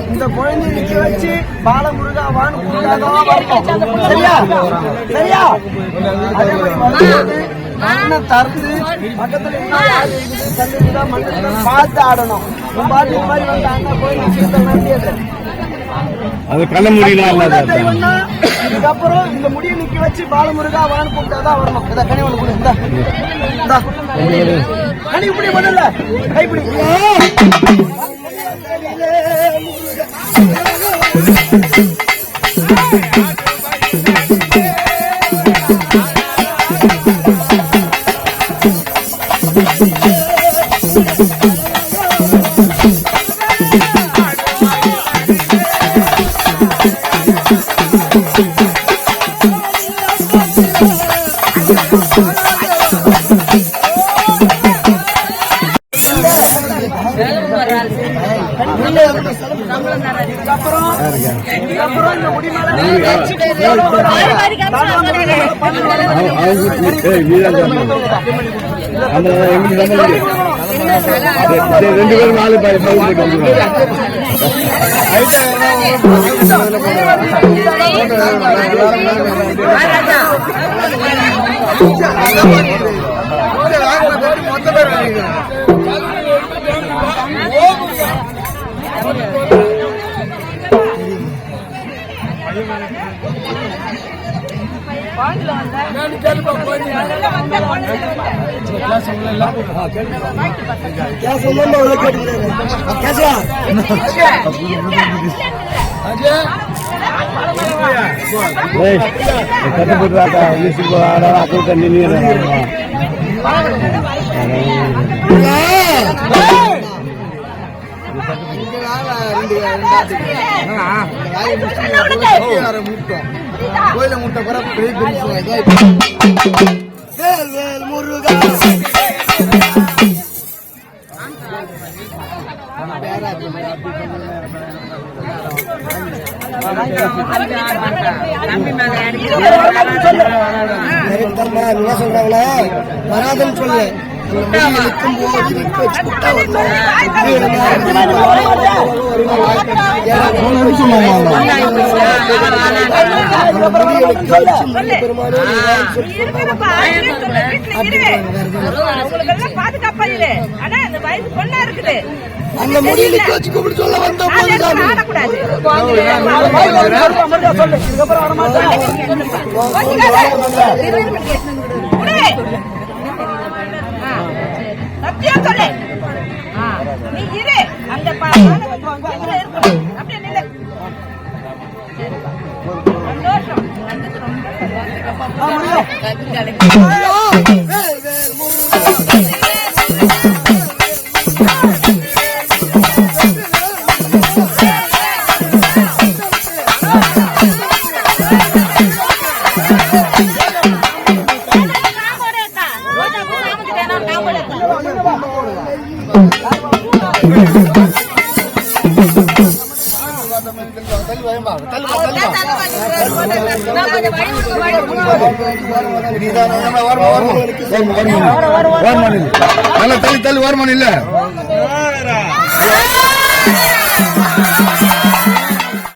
இந்த குழந்தை நிக்க வச்சு பாலமுருகாவான்னு சரியா சரியா அதே மாதிரி மண்ணை தந்து பக்கத்துல பார்த்து ஆடணும் பாட்டு இந்த மாதிரி வந்து அண்ணா கோயில் அது கண்ண முடியல. இதுக்கப்புறம் இந்த முடியை நிக்க வச்சு பாலமுருகா வான்னு கூப்பிட்டாதான் வரணும். இதை கனி ஒண்ணு கொடுங்க. கனி இப்படி பண்ணல கைப்பிடி ரெண்டு பேரும் நாலு மொத்த பேர் கோயில முட்டை கூட முருகா சொல்றாங்களே வராதுன்னு சொல்லு நிற்கும் போது நிற்க வச்சு அந்த முடிய நிக்க வச்சு கூப்பிட்டு சொல்ல வந்த சத்தியம் சொல்லு நீ இரு அந்த அப்படியே நில்லு சந்தோஷம் தள்ளி வருமானம் இல்ல